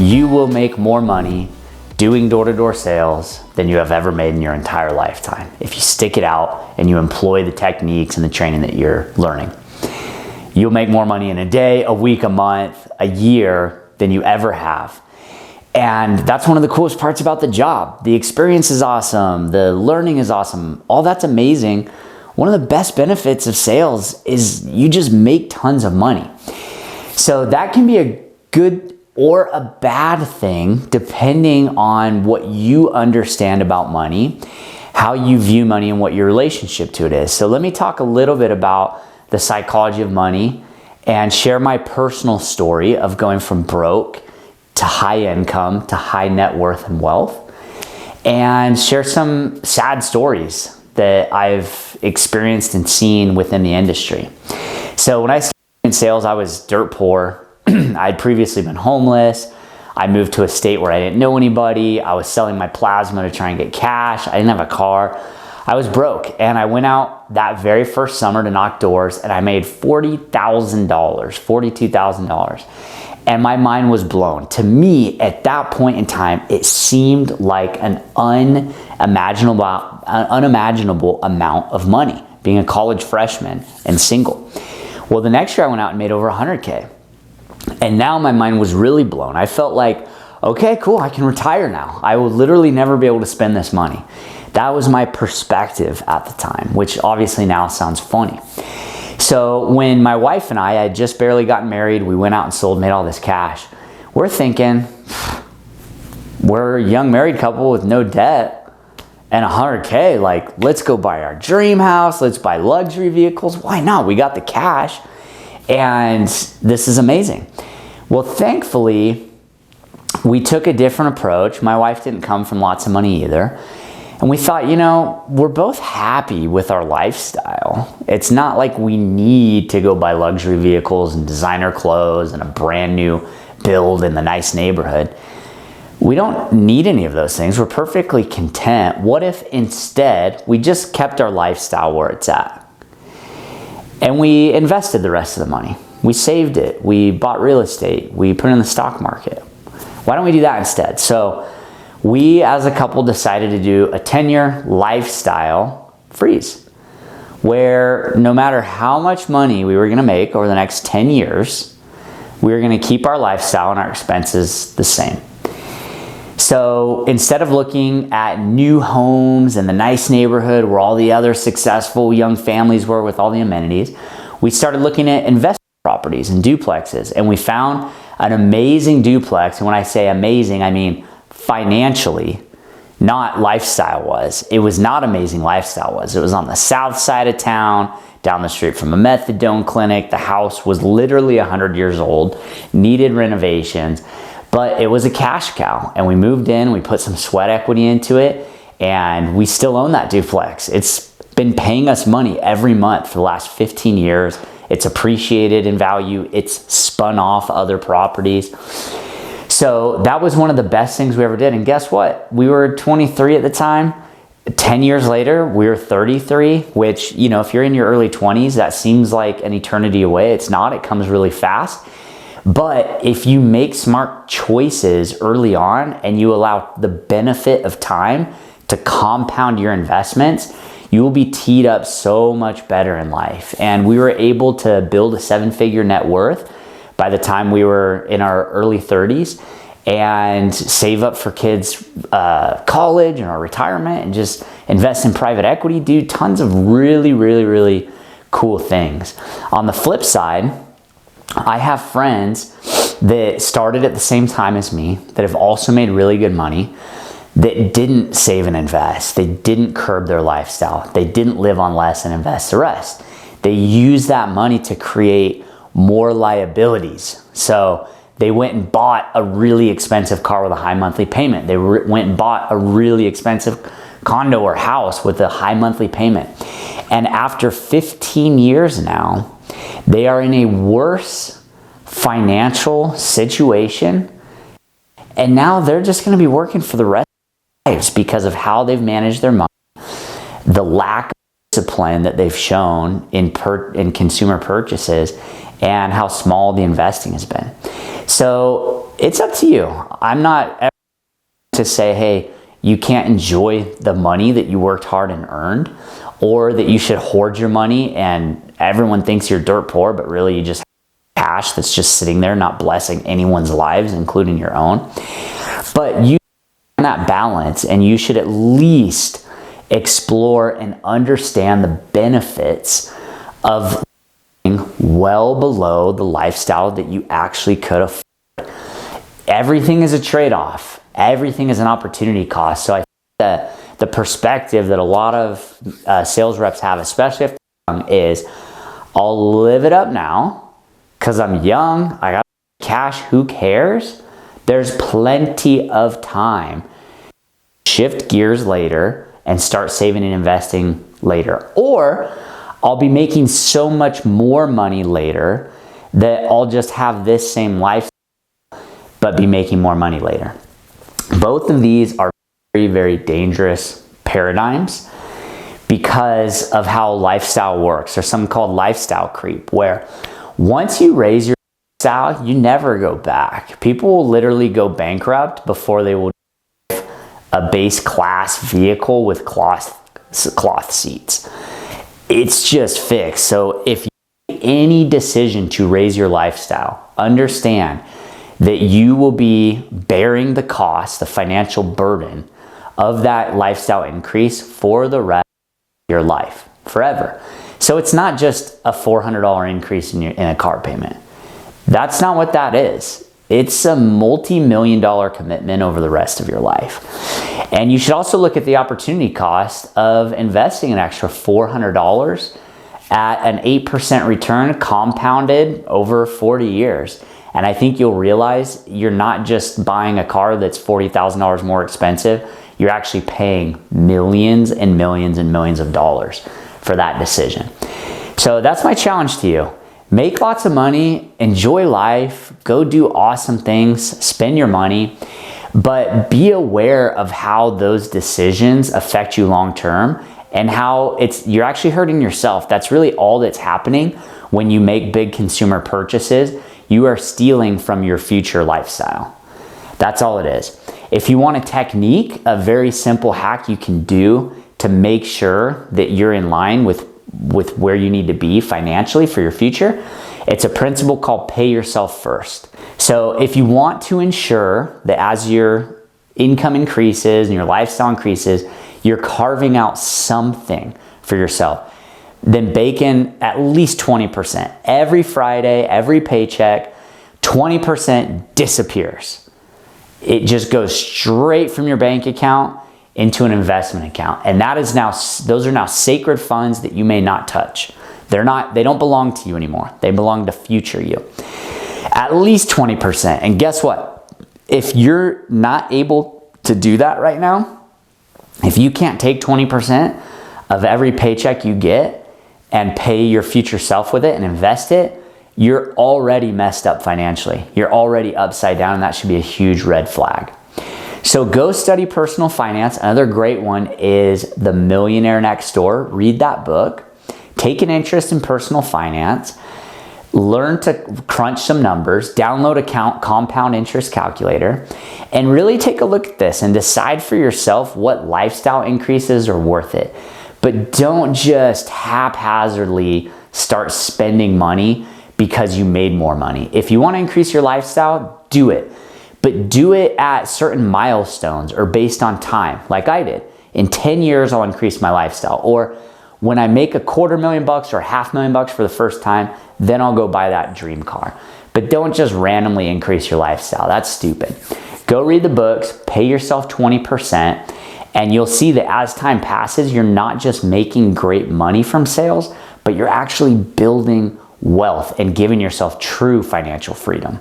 You will make more money doing door-to-door sales than you have ever made in your entire lifetime if you stick it out and you employ the techniques and the training that you're learning. You'll make more money in a day, a week, a month, a year than you ever have. And that's one of the coolest parts about the job. The experience is awesome. The learning is awesome. All that's amazing. One of the best benefits of sales is you just make tons of money. So that can be a good or a bad thing depending on what you understand about money, how you view money, and what your relationship to it is. So let me talk a little bit about the psychology of money and share my personal story of going from broke to high income to high net worth and wealth, and share some sad stories that I've experienced and seen within the industry. So when I started in sales, I was dirt poor. I'd previously been homeless. I moved to a state where I didn't know anybody. I was selling my plasma to try and get cash. I didn't have a car. I was broke, and I went out that very first summer to knock doors, and I made $40,000, $42,000. And my mind was blown. To me, at that point in time, it seemed like an unimaginable amount of money, being a college freshman and single. Well, the next year I went out and made over 100K. And now my mind was really blown. I felt like, okay, cool, I can retire now. I will literally never be able to spend this money. That was my perspective at the time, which obviously now sounds funny. So when my wife and I had just barely gotten married, we went out and sold, made all this cash. We're thinking, we're a young married couple with no debt and 100K, like, let's go buy our dream house, let's buy luxury vehicles. Why not? We got the cash and this is amazing. Well, thankfully, we took a different approach. My wife didn't come from lots of money either. And we thought, you know, we're both happy with our lifestyle. It's not like we need to go buy luxury vehicles and designer clothes and a brand new build in the nice neighborhood. We don't need any of those things. We're perfectly content. What if instead we just kept our lifestyle where it's at? And we invested the rest of the money. We saved it. We bought real estate. We put it in the stock market. Why don't we do that instead? So we as a couple decided to do a 10-year lifestyle freeze, where no matter how much money we were gonna make over the next 10 years, we were gonna keep our lifestyle and our expenses the same. So instead of looking at new homes and the nice neighborhood where all the other successful young families were with all the amenities, we started looking at investment properties and duplexes, and we found an amazing duplex. And when I say amazing, I mean financially, not lifestyle-wise. It was not amazing lifestyle-wise. It was on the south side of town, down the street from a methadone clinic. The house was literally 100 years old, needed renovations, but it was a cash cow. And we moved in, we put some sweat equity into it, and we still own that duplex. It's been paying us money every month for the last 15 years. It's appreciated in value. It's spun off other properties. So that was one of the best things we ever did. And guess what? We were 23 at the time. 10 years later, we were 33, which, you know, if you're in your early 20s, that seems like an eternity away. It's not. It comes really fast. But if you make smart choices early on and you allow the benefit of time to compound your investments, you will be teed up so much better in life. And we were able to build a 7-figure net worth by the time we were in our early 30s, and save up for kids' college and our retirement, and just invest in private equity, do tons of really, really, really cool things. On the flip side, I have friends that started at the same time as me that have also made really good money, that didn't save and invest. They didn't curb their lifestyle. They didn't live on less and invest the rest. They used that money to create more liabilities. So they went and bought a really expensive car with a high monthly payment. They went and bought a really expensive condo or house with a high monthly payment. And after 15 years now, they are in a worse financial situation. And now they're just going to be working for the rest of their lives because of how they've managed their money, the lack of discipline that they've shown in consumer purchases, and how small the investing has been. So It's up to you. I'm not ever to say, hey, you can't enjoy the money that you worked hard and earned, or that you should hoard your money and everyone thinks you're dirt poor, but really you just have cash that's just sitting there not blessing anyone's lives, including your own. But you have that balance, and you should at least explore and understand the benefits of living well below the lifestyle that you actually could afford. Everything is a trade-off. Everything is an opportunity cost. So I think that the perspective that a lot of sales reps have, especially if they're young, is I'll live it up now because I'm young, I got cash, who cares? There's plenty of time. Shift gears later and start saving and investing later. Or I'll be making so much more money later that I'll just have this same lifestyle but be making more money later. Both of these are very, very dangerous paradigms because of how lifestyle works. There's something called lifestyle creep, where once you raise your lifestyle, you never go back. People will literally go bankrupt before they will drive a base class vehicle with cloth seats. It's just fixed. So if you make any decision to raise your lifestyle, understand that you will be bearing the cost, the financial burden of that lifestyle increase for the rest of your life, forever. So it's not just a $400 increase in a car payment. That's not what that is. It's a multi-million-dollar commitment over the rest of your life. And you should also look at the opportunity cost of investing an extra $400 at an 8% return compounded over 40 years. And I think you'll realize you're not just buying a car that's $40,000 more expensive. You're actually paying millions and millions and millions of dollars for that decision. So that's my challenge to you. Make lots of money, enjoy life, go do awesome things, spend your money, but be aware of how those decisions affect you long term and how you're actually hurting yourself. That's really all that's happening when you make big consumer purchases. You are stealing from your future lifestyle. That's all it is. If you want a technique, a very simple hack you can do to make sure that you're in line with where you need to be financially for your future, it's a principle called pay yourself first. So if you want to ensure that as your income increases and your lifestyle increases, you're carving out something for yourself, then bake in at least 20%. Every Friday, every paycheck, 20% disappears. It just goes straight from your bank account into an investment account. And those are now sacred funds that you may not touch. They don't belong to you anymore. They belong to future you. At least 20%. And guess what? If you're not able to do that right now, if you can't take 20% of every paycheck you get and pay your future self with it and invest it, you're already messed up financially. You're already upside down, and that should be a huge red flag. So go study personal finance. Another great one is The Millionaire Next Door. Read that book. Take an interest in personal finance. Learn to crunch some numbers. Download a compound interest calculator. And really take a look at this and decide for yourself what lifestyle increases are worth it. But don't just haphazardly start spending money because you made more money. If you want to increase your lifestyle, do it. But do it at certain milestones or based on time, like I did. In 10 years, I'll increase my lifestyle. Or when I make $250,000 or $500,000 for the first time, then I'll go buy that dream car. But don't just randomly increase your lifestyle. That's stupid. Go read the books, pay yourself 20%, and you'll see that as time passes, you're not just making great money from sales, but you're actually building wealth and giving yourself true financial freedom.